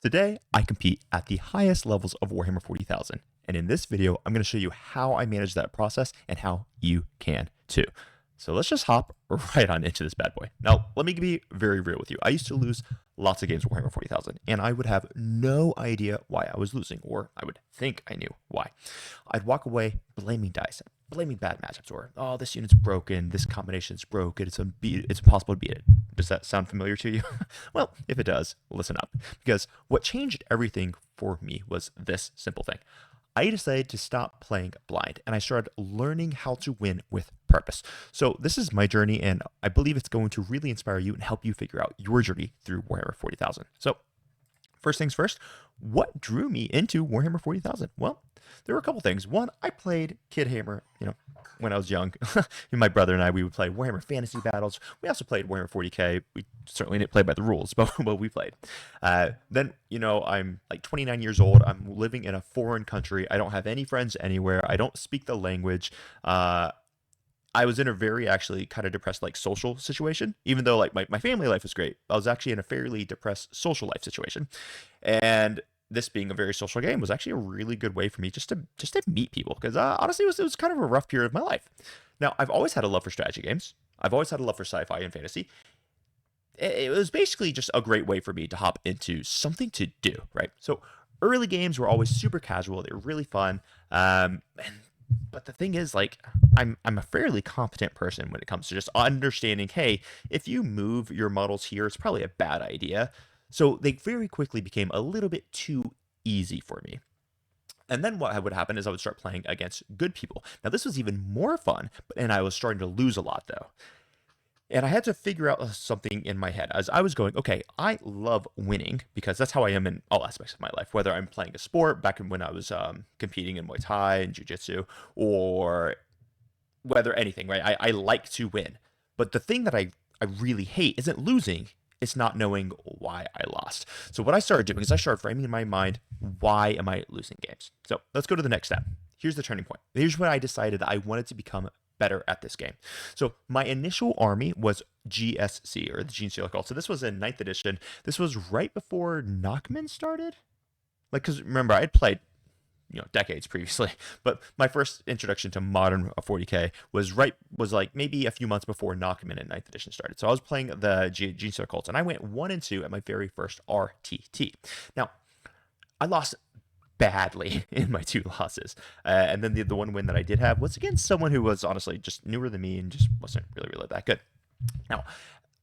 Today, I compete at the highest levels of Warhammer 40,000, and in this video, I'm going to show you how I manage that process and how you can too. So let's just hop right on into this bad boy. Now, let me be very real with you. I used to lose lots of games of Warhammer 40,000, and I would have no idea why I was losing, or I would think I knew why. I'd walk away blaming dice, blaming bad matchups, or, oh, this unit's broken, this combination's broken, it's impossible to beat it. Does that sound familiar to you? Well, if it does, listen up. Because what changed everything for me was this simple thing. I decided to stop playing blind and I started learning how to win with purpose. So, this is my journey, and I believe it's going to really inspire you and help you figure out your journey through Warhammer 40,000. So, first things first, what drew me into Warhammer 40,000? Well, there were a couple things. One, I played Kid Hammer, when I was young. My brother and I, we would play Warhammer Fantasy Battles. We also played Warhammer 40K. We certainly didn't play by the rules, but we played. Then, I'm like 29 years old. I'm living in a foreign country. I don't have any friends anywhere. I don't speak the language. I was in a very actually kind of depressed like social situation, even though like my family life was great. I was actually in a fairly depressed social life situation. And this being a very social game was actually a really good way for me just to meet people, because honestly it was kind of a rough period of my life. Now, I've always had a love for strategy games. I've always had a love for sci-fi and fantasy. It was basically just a great way for me to hop into something to do, right? So early games were always super casual. They were really fun. But the thing is, like, I'm a fairly competent person when it comes to just understanding, hey, if you move your models here, it's probably a bad idea. So they very quickly became a little bit too easy for me. And then what would happen is I would start playing against good people. Now, this was even more fun, and I was starting to lose a lot though. And I had to figure out something in my head as I was going, okay, I love winning because that's how I am in all aspects of my life, whether I'm playing a sport back when I was competing in Muay Thai and Jiu Jitsu, or whether anything, right? I like to win. But the thing that I really hate isn't losing, it's not knowing why I lost. So what I started doing is I started framing in my mind, why am I losing games? So let's go to the next step. Here's the turning point. Here's when I decided that I wanted to become better at this game. So my initial army was GSC, or the Gene Stealer Cult. So this was in 9th edition. This was right before Nachman started. Like, because remember, I had played decades previously, but my first introduction to modern 40k was like maybe a few months before Nachman in 9th edition started. So I was playing the Gene Stealer Cults, and I went 1 and 2 at my very first RTT. Now, I lost badly in my 2 losses. And then the one win that I did have was against someone who was honestly just newer than me and just wasn't really that good. Now,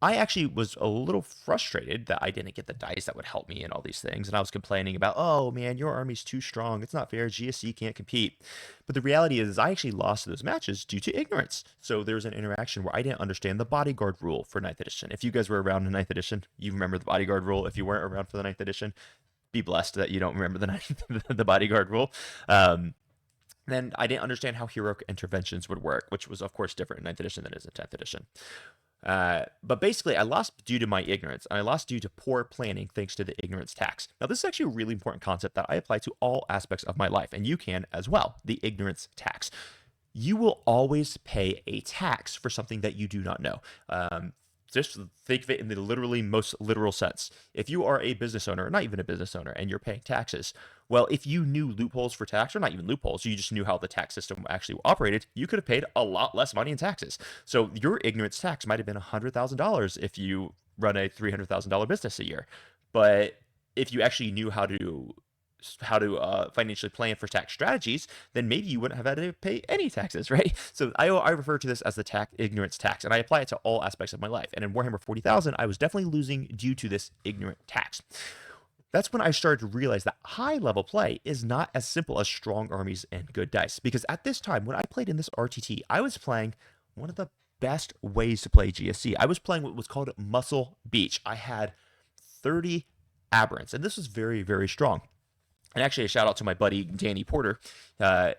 I actually was a little frustrated that I didn't get the dice that would help me in all these things. And I was complaining about, oh man, your army's too strong. It's not fair. GSC can't compete. But the reality is I actually lost those matches due to ignorance. So there was an interaction where I didn't understand the bodyguard rule for 9th edition. If you guys were around in 9th edition, you remember the bodyguard rule. If you weren't around for the 9th edition, be blessed that you don't remember the bodyguard rule. Then I didn't understand how heroic interventions would work, which was of course different in 9th edition than it is in 10th edition. But basically, I lost due to my ignorance, and I lost due to poor planning thanks to the ignorance tax. Now, this is actually a really important concept that I apply to all aspects of my life, and you can as well. The ignorance tax. You will always pay a tax for something that you do not know. Just think of it in the literally most literal sense. If you are a business owner, or not even a business owner, and you're paying taxes, well, if you knew loopholes for tax, or not even loopholes, you just knew how the tax system actually operated, you could have paid a lot less money in taxes. So your ignorance tax might have been $100,000 if you run a $300,000 business a year. But if you actually knew how to financially plan for tax strategies, then maybe you wouldn't have had to pay any taxes, right? So I refer to this as the ignorance tax, and I apply it to all aspects of my life. And in Warhammer 40,000, I was definitely losing due to this ignorant tax. That's when I started to realize that high-level play is not as simple as strong armies and good dice. Because at this time, when I played in this RTT, I was playing one of the best ways to play GSC. I was playing what was called Muscle Beach. I had 30 aberrants, and this was very, very strong. And actually, a shout out to my buddy Danny Porter.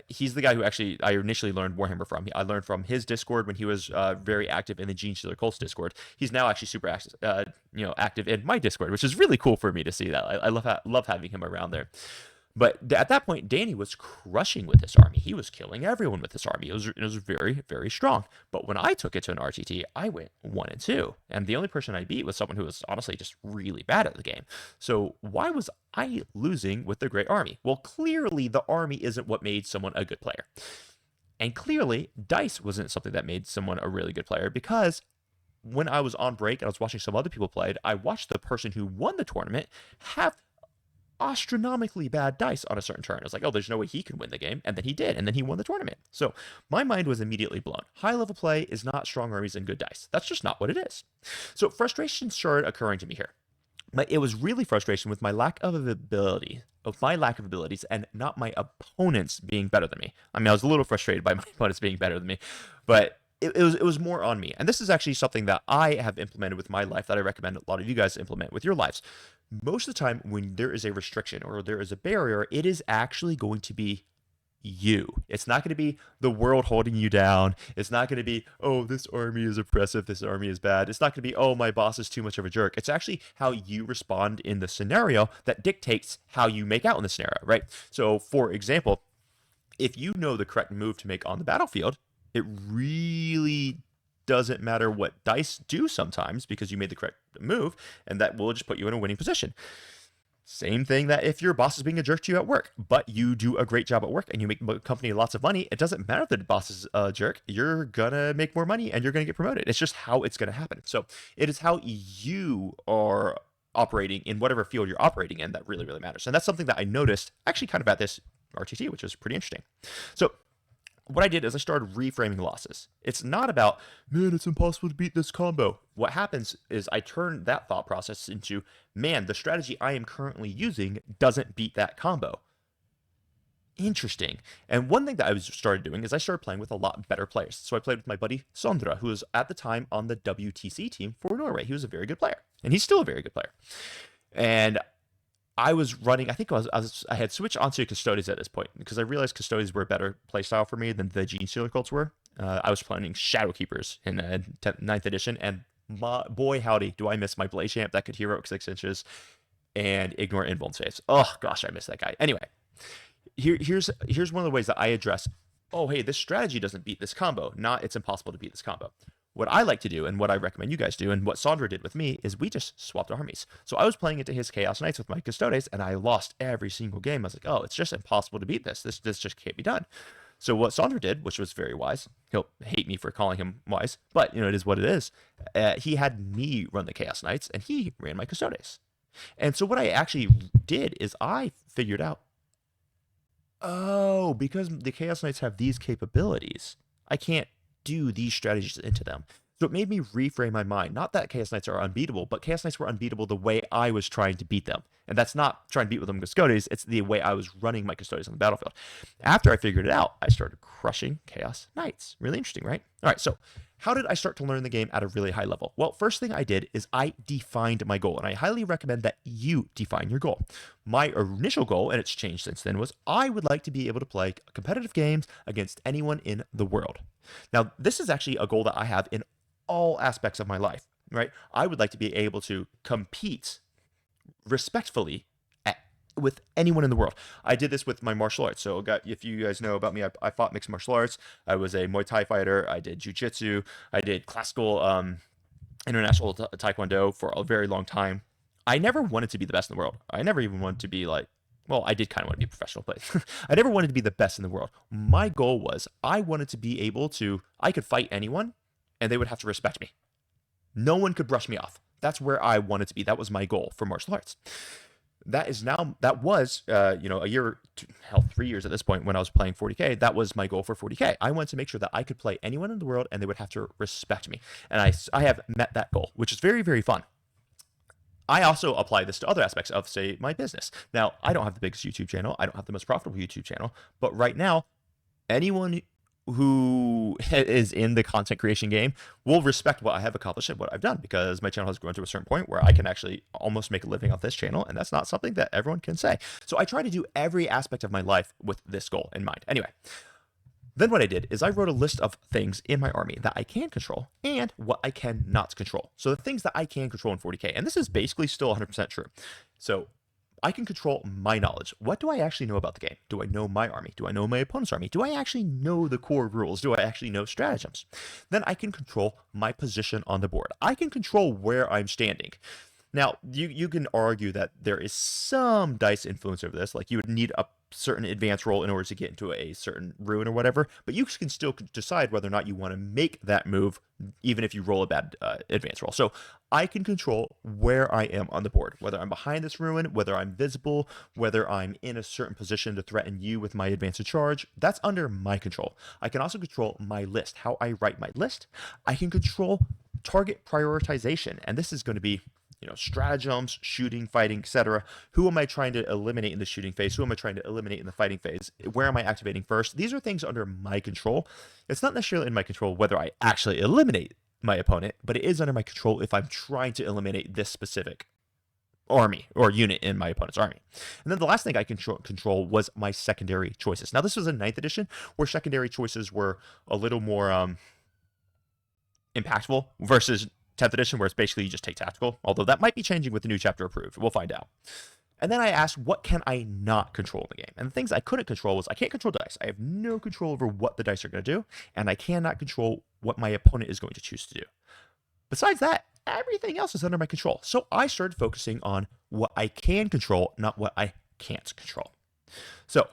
He's the guy who actually I initially learned Warhammer from. I learned from his Discord when he was very active in the Gene Stealer Colts Discord. He's now actually super active in my Discord, which is really cool for me to see that. I love having him around there. But at that point, Danny was crushing with this army. He was killing everyone with this army. It was very, very strong. But when I took it to an RTT, I went 1-2. And the only person I beat was someone who was honestly just really bad at the game. So why was I losing with the Great Army? Well, clearly the army isn't what made someone a good player. And clearly, dice wasn't something that made someone a really good player, because when I was on break and I was watching some other people play, I watched the person who won the tournament have astronomically bad dice on a certain turn. I was like, oh, there's no way he can win the game. And then he did. And then he won the tournament. So my mind was immediately blown. High level play is not strong armies and good dice. That's just not what it is. So frustration started occurring to me here. But it was really frustration with my lack of abilities and not my opponents being better than me. I mean, I was a little frustrated by my opponents being better than me, but it was more on me. And this is actually something that I have implemented with my life that I recommend a lot of you guys implement with your lives. Most of the time when there is a restriction or there is a barrier, it is actually going to be you. It's not going to be the world holding you down. It's not going to be, oh, this army is oppressive, this army is bad. It's not going to be, oh, my boss is too much of a jerk. It's actually how you respond in the scenario that dictates how you make out in the scenario, right? So, for example, if you know the correct move to make on the battlefield, it really doesn't matter what dice do sometimes, because you made the correct move, and that will just put you in a winning position. Same thing that if your boss is being a jerk to you at work, but you do a great job at work and you make the company lots of money, it doesn't matter if the boss is a jerk. You're going to make more money and you're going to get promoted. It's just how it's going to happen. So it is how you are operating in whatever field you're operating in that really, really matters. And that's something that I noticed actually kind of at this RTT, which was pretty interesting. So what I did is I started reframing losses. It's not about, man, it's impossible to beat this combo. What happens is I turn that thought process into, man, the strategy I am currently using doesn't beat that combo. Interesting. And one thing that I started doing is I started playing with a lot better players. So I played with my buddy Sondra, who was at the time on the WTC team for Norway. He was a very good player, and he's still a very good player. And I was running, I think I had switched onto Custodes at this point, because I realized Custodes were a better playstyle for me than the Gene Stealer cults were. I was playing Shadow Keepers in 9th edition, and boy howdy, do I miss my Blaze Champ that could heroic 6 inches and ignore invuln saves. Oh gosh, I miss that guy. Anyway, here's one of the ways that I address, oh hey, this strategy doesn't beat this combo, not it's impossible to beat this combo. What I like to do, and what I recommend you guys do, and what Sondra did with me, is we just swapped armies. So I was playing into his Chaos Knights with my Custodes, and I lost every single game. I was like, oh, it's just impossible to beat this. This just can't be done. So what Sondra did, which was very wise, he'll hate me for calling him wise, but it is what it is. He had me run the Chaos Knights, and he ran my Custodes. And so what I actually did is I figured out, oh, because the Chaos Knights have these capabilities, I can't do these strategies into them. So it made me reframe my mind. Not that Chaos Knights are unbeatable, but Chaos Knights were unbeatable the way I was trying to beat them. And that's not trying to beat with them Custodes, it's the way I was running my Custodes on the battlefield. After I figured it out, I started crushing Chaos Knights. Really interesting, right? All right, so how did I start to learn the game at a really high level? Well, first thing I did is I defined my goal, and I highly recommend that you define your goal. My initial goal, and it's changed since then, was I would like to be able to play competitive games against anyone in the world. Now, this is actually a goal that I have in all aspects of my life, right? I would like to be able to compete respectfully with anyone in the world. I did this with my martial arts. So if you guys know about me, I fought mixed martial arts. I was a Muay Thai fighter. I did jiu-jitsu. I did classical international taekwondo for a very long time. I never wanted to be the best in the world. I never even wanted to be like, well, I did kind of want to be a professional, but I never wanted to be the best in the world. My goal was I wanted to be able to, I could fight anyone and they would have to respect me. No one could brush me off. That's where I wanted to be. That was my goal for martial arts. That was a year, 3 years at this point when I was playing 40K, that was my goal for 40K. I wanted to make sure that I could play anyone in the world and they would have to respect me. And I have met that goal, which is very, very fun. I also apply this to other aspects of, say, my business. Now, I don't have the biggest YouTube channel. I don't have the most profitable YouTube channel. But right now, anyone who is in the content creation game will respect what I have accomplished and what I've done, because my channel has grown to a certain point where I can actually almost make a living off this channel, and that's not something that everyone can say. So I try to do every aspect of my life with this goal in mind. Anyway, then what I did is I wrote a list of things in my army that I can control and what I cannot control. So the things that I can control in 40K, and this is basically still 100% true. So I can control my knowledge. What do I actually know about the game? Do I know my army? Do I know my opponent's army? Do I actually know the core rules? Do I actually know stratagems? Then I can control my position on the board. I can control where I'm standing. Now, you can argue that there is some dice influence over this, like you would need a certain advance roll in order to get into a certain ruin or whatever, but you can still decide whether or not you want to make that move, even if you roll a bad advance roll. So I can control where I am on the board, whether I'm behind this ruin, whether I'm visible, whether I'm in a certain position to threaten you with my advance charge. That's under my control. I can also control my list, how I write my list. I can control target prioritization, and this is going to be stratagems, shooting, fighting, etc. Who am I trying to eliminate in the shooting phase? Who am I trying to eliminate in the fighting phase? Where am I activating first? These are things under my control. It's not necessarily in my control whether I actually eliminate my opponent, but it is under my control if I'm trying to eliminate this specific army or unit in my opponent's army. And then the last thing I control was my secondary choices. Now, this was in 9th edition, where secondary choices were a little more impactful versus 10th edition, where it's basically you just take tactical, although that might be changing with the new chapter approved. We'll find out. And then I asked, what can I not control in the game? And the things I couldn't control was I can't control dice. I have no control over what the dice are going to do, and I cannot control what my opponent is going to choose to do. Besides that, everything else is under my control. So I started focusing on what I can control, not what I can't control. So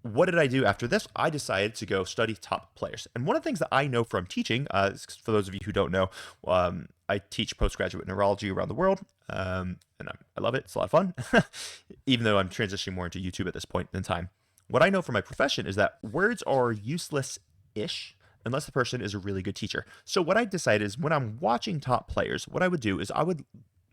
what did I do after this? I decided to go study top players. And one of the things that I know from teaching, for those of you who don't know, I teach postgraduate neurology around the world, and I love it. It's a lot of fun, even though I'm transitioning more into YouTube at this point in time. What I know from my profession is that words are useless-ish unless the person is a really good teacher. So what I decided is when I'm watching top players, what I would do is I would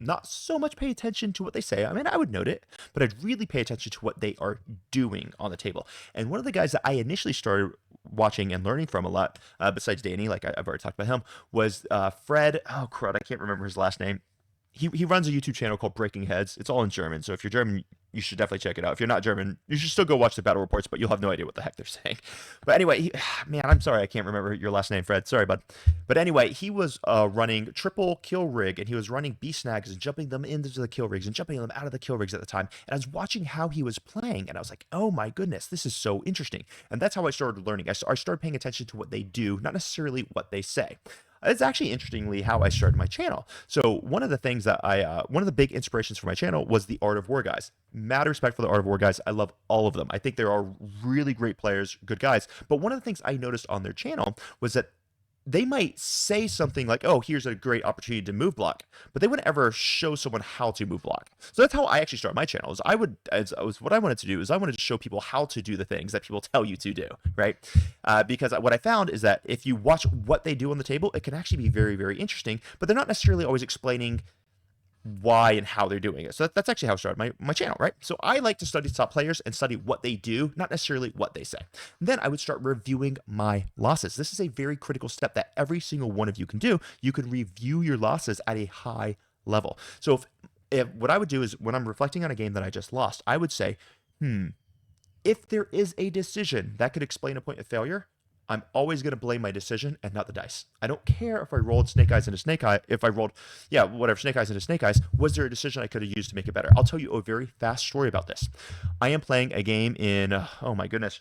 not so much pay attention to what they say. I mean, I would note it, but I'd really pay attention to what they are doing on the table. And one of the guys that I initially started watching and learning from a lot, besides Danny, like I've already talked about him, was Fred. Oh, crud, I can't remember his last name. He runs a YouTube channel called Breaking Heads. It's all in German, so if you're German, you should definitely check it out. If you're not German, you should still go watch the battle reports, but you'll have no idea what the heck they're saying. But anyway, man, I'm sorry I can't remember your last name, Fred. Sorry, bud. But anyway, he was running triple kill rig, and he was running beast snags and jumping them into the kill rigs and jumping them out of the kill rigs at the time. And I was watching how he was playing, and I was like, oh my goodness, this is so interesting. And that's how I started learning. I started paying attention to what they do, not necessarily what they say. It's actually interestingly how I started my channel. So one of the things that one of the big inspirations for my channel was the Art of War guys. Mad respect for the Art of War guys. I love all of them. I think they are really great players, good guys. But one of the things I noticed on their channel was that they might say something like, oh, here's a great opportunity to move block, but they wouldn't ever show someone how to move block. So that's how I actually started my channel. What I wanted to do is I wanted to show people how to do the things that people tell you to do, right? Because what I found is that if you watch what they do on the table, it can actually be very, very interesting, but they're not necessarily always explaining why and how they're doing it. So that's actually how I started my channel, right? So I like to study top players and study what they do, not necessarily what they say. Then I would start reviewing my losses. This is a very critical step that every single one of you can do. You can review your losses at a high level. So if what I would do is when I'm reflecting on a game that I just lost, I would say, if there is a decision that could explain a point of failure, I'm always going to blame my decision and not the dice. I don't care if I rolled snake eyes into snake eye, if I rolled, snake eyes into snake eyes. Was there a decision I could have used to make it better? I'll tell you a very fast story about this. I am playing a game in, oh my goodness,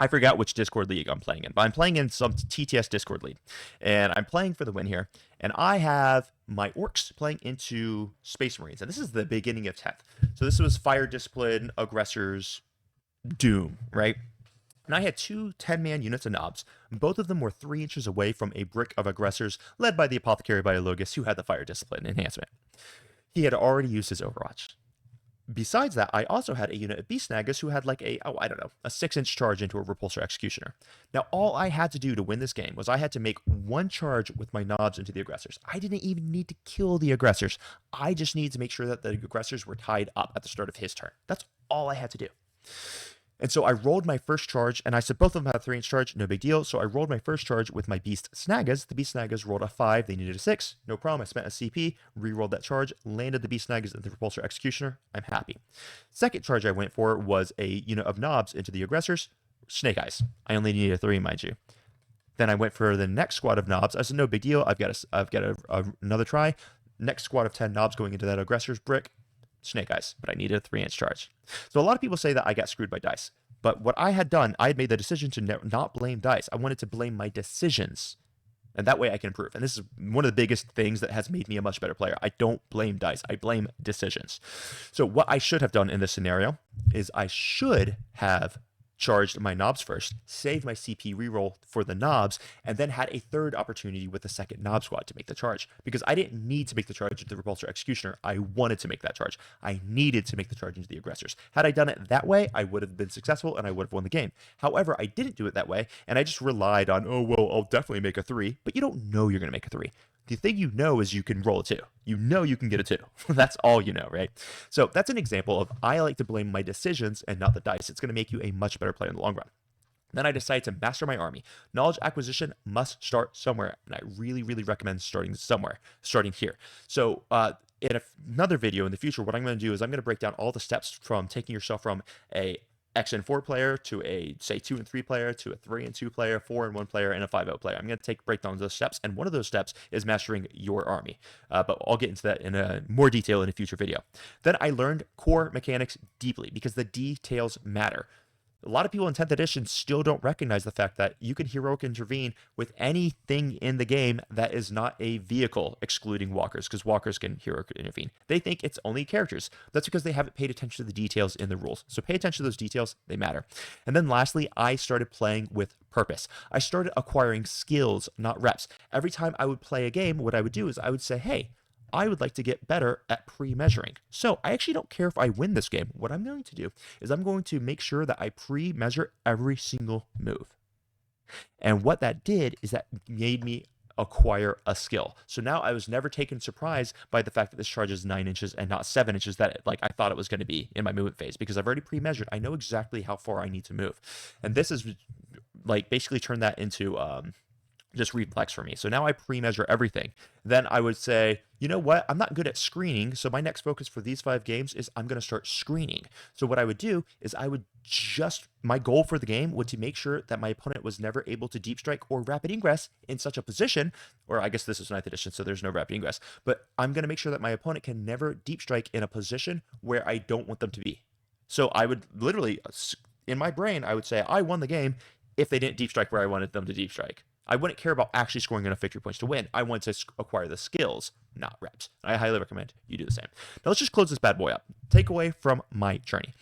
I forgot which Discord league I'm playing in, but I'm playing in some TTS Discord league, and I'm playing for the win here, and I have my orcs playing into Space Marines, and this is the beginning of 10th. So this was Fire Discipline, Aggressors, Doom, right? And I had two 10-man units of knobs. Both of them were 3 inches away from a brick of aggressors led by the Apothecary Biologus, who had the Fire Discipline enhancement. He had already used his Overwatch. Besides that, I also had a unit of Beast Snaggers who had like a 6-inch charge into a Repulsor Executioner. Now, all I had to do to win this game was I had to make 1 charge with my knobs into the aggressors. I didn't even need to kill the aggressors. I just needed to make sure that the aggressors were tied up at the start of his turn. That's all I had to do. And so I rolled my first charge, and I said both of them had a 3-inch charge, no big deal. So I rolled my first charge with my Beast Snaggas. The Beast Snaggas rolled a 5, they needed a 6, no problem. I spent a CP, re-rolled that charge, landed the Beast Snaggas into the Repulsor Executioner. I'm happy. Second charge I went for was a unit of knobs into the aggressors, Snake Eyes. I only needed a 3, mind you. Then I went for the next squad of knobs. I said no big deal. I've got another try. Next squad of 10 knobs going into that aggressor's brick. snake eyes, but I needed a 3-inch charge. So a lot of people say that I got screwed by dice. But what I had done, I had made the decision to not blame dice. I wanted to blame my decisions. And that way I can improve. And this is one of the biggest things that has made me a much better player. I don't blame dice. I blame decisions. So what I should have done in this scenario is I should have charged my knobs first, saved my CP reroll for the knobs, and then had a third opportunity with the second knob squad to make the charge. Because I didn't need to make the charge into the Repulsor Executioner. I wanted to make that charge. I needed to make the charge into the aggressors. Had I done it that way, I would have been successful and I would have won the game. However, I didn't do it that way, and I just relied on, oh, well, I'll definitely make a 3, but you don't know you're going to make a 3. The thing you know is you can roll a 2. You know you can get a 2. That's all you know, right? So that's an example of I like to blame my decisions and not the dice. It's going to make you a much better player in the long run. Then I decided to master my army. Knowledge acquisition must start somewhere, and I really, really recommend starting here. So in another video in the future, what I'm going to do is I'm going to break down all the steps from taking yourself from a X and 4 player to a, say, 2 and 3 player to a 3 and 2 player, 4 and 1 player, and a 5-0 player. I'm going to break down those steps, and one of those steps is mastering your army. But I'll get into that in more detail in a future video. Then I learned core mechanics deeply because the details matter. A lot of people in 10th edition still don't recognize the fact that you can heroic intervene with anything in the game that is not a vehicle, excluding walkers, because walkers can heroic intervene. They think it's only characters. That's because they haven't paid attention to the details in the rules. So pay attention to those details, they matter. And then lastly, I started playing with purpose. I started acquiring skills, not reps. Every time I would play a game, what I would do is I would say, hey, I would like to get better at pre-measuring. So I actually don't care if I win this game. What I'm going to do is I'm going to make sure that I pre-measure every single move. And what that did is that made me acquire a skill. So now I was never taken surprise by the fact that this charge is 9 inches and not 7 inches that I thought it was going to be in my movement phase, because I've already pre-measured. I know exactly how far I need to move. And this is basically turned that into just reflex for me. So now I pre-measure everything. Then I would say, you know what? I'm not good at screening. So my next focus for these 5 games is I'm going to start screening. So what I would do is my goal for the game would to make sure that my opponent was never able to deep strike or rapid ingress in such a position, or I guess this is 9th edition, so there's no rapid ingress, but I'm going to make sure that my opponent can never deep strike in a position where I don't want them to be. So I would literally, in my brain, I would say I won the game if they didn't deep strike where I wanted them to deep strike. I wouldn't care about actually scoring enough victory points to win. I want to acquire the skills, not reps. I highly recommend you do the same. Now let's just close this bad boy up. Takeaway from my journey.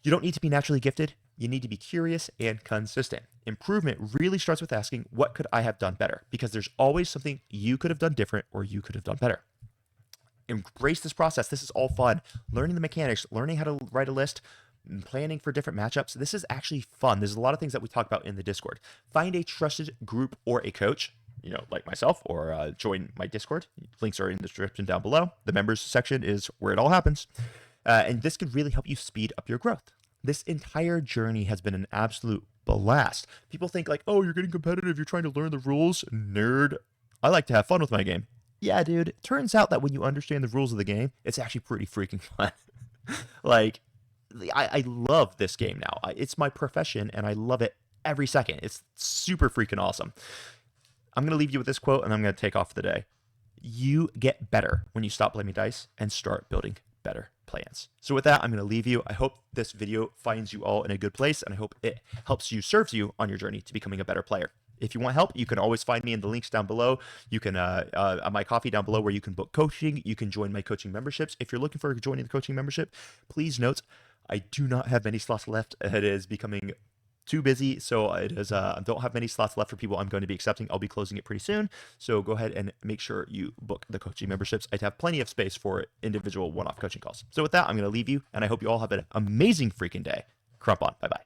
You don't need to be naturally gifted. You need to be curious and consistent. Improvement really starts with asking, what could I have done better? Because there's always something you could have done different or you could have done better. Embrace this process. This is all fun. Learning the mechanics, learning how to write a list, planning for different matchups. This is actually fun. There's a lot of things that we talk about in the Discord. Find a trusted group or a coach, like myself, or join my Discord. Links are in the description down below. The members section is where it all happens. And this could really help you speed up your growth. This entire journey has been an absolute blast. People think oh, you're getting competitive. You're trying to learn the rules. Nerd. I like to have fun with my game. Yeah, dude. It turns out that when you understand the rules of the game, it's actually pretty freaking fun. I love this game now. It's my profession, and I love it every second. It's super freaking awesome. I'm going to leave you with this quote, and I'm going to take off for the day. You get better when you stop blaming dice and start building better plans. So with that, I'm going to leave you. I hope this video finds you all in a good place, and I hope it serves you on your journey to becoming a better player. If you want help, you can always find me in the links down below. You can, on my coffee down below, where you can book coaching. You can join my coaching memberships. If you're looking for joining the coaching membership, please note, I do not have many slots left. It is becoming too busy, so I don't have many slots left for people I'm going to be accepting. I'll be closing it pretty soon, so go ahead and make sure you book the coaching memberships. I have plenty of space for individual one-off coaching calls. So with that, I'm going to leave you, and I hope you all have an amazing freaking day. Crump on. Bye-bye.